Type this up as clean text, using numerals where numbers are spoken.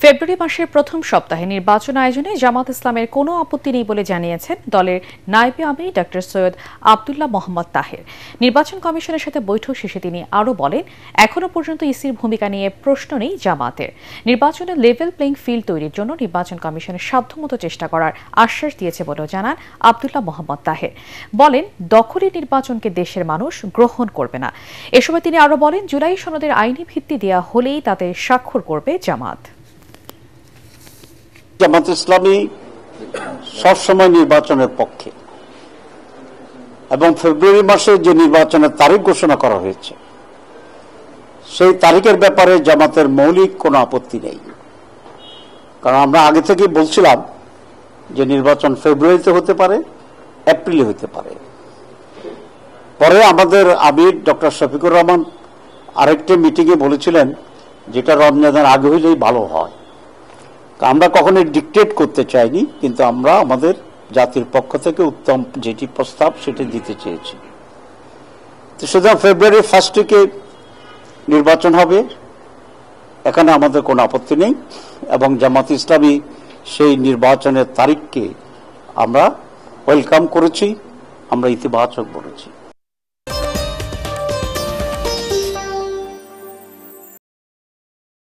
ফেব্রুয়ারি মাসের প্রথম সপ্তাহে নির্বাচন আয়োজনে জামাত ইসলামের কোনো আপত্তি নেই বলে জানিয়েছেন দলের নায়েবে আমির ডক্টর সৈয়দ আব্দুল্লাহ মোহাম্মদ তাহের। নির্বাচন কমিশনের সাথে বৈঠক শেষে তিনি আরও বলেন, এখনো পর্যন্ত ইসির ভূমিকা নিয়ে প্রশ্ন নেই জামাতের। নির্বাচনে লেভেল প্লেইং ফিল্ড তৈরির জন্য নির্বাচন কমিশনের সাধ্যমতো চেষ্টা করার আশ্বাস দিয়েছে বলেও জানান আব্দুল্লাহ মোহাম্মদ তাহের। বলেন, দখলি নির্বাচনকে দেশের মানুষ গ্রহণ করবে না। এ সময় তিনি আরও বলেন, জুলাই সনদের আইনি ভিত্তি দেওয়া হলেই তাতে স্বাক্ষর করবে জামাত। জামাত ইসলামী সবসময় নির্বাচনের পক্ষে এবং ফেব্রুয়ারি মাসে যে নির্বাচনের তারিখ ঘোষণা করা হয়েছে সেই তারিখের ব্যাপারে জামাতের মৌলিক কোনো আপত্তি নেই। কারণ আমরা আগে থেকেই বলছিলাম যে নির্বাচন ফেব্রুয়ারিতে হতে পারে, এপ্রিলে হতে পারে। পরে আমাদের আমির ডক্টর শফিকুর রহমান আরেকটি মিটিংয়ে বলেছিলেন যেটা রমজানের আগে হইলেই ভালো হয়। আমরা কখনোই ডিকটেট করতে চাইনি, কিন্তু আমরা আমাদের জাতির পক্ষ থেকে উত্তম যেটি প্রস্তাব সেটি দিতে চেয়েছি। তো সুতরাং ফেব্রুয়ারি ফার্স্ট উইকে নির্বাচন হবে, এখানে আমাদের কোনো আপত্তি নেই এবং জামাত ইসলামী সেই নির্বাচনের তারিখকে আমরা ওয়েলকাম করেছি, আমরা ইতিবাচক বলেছি।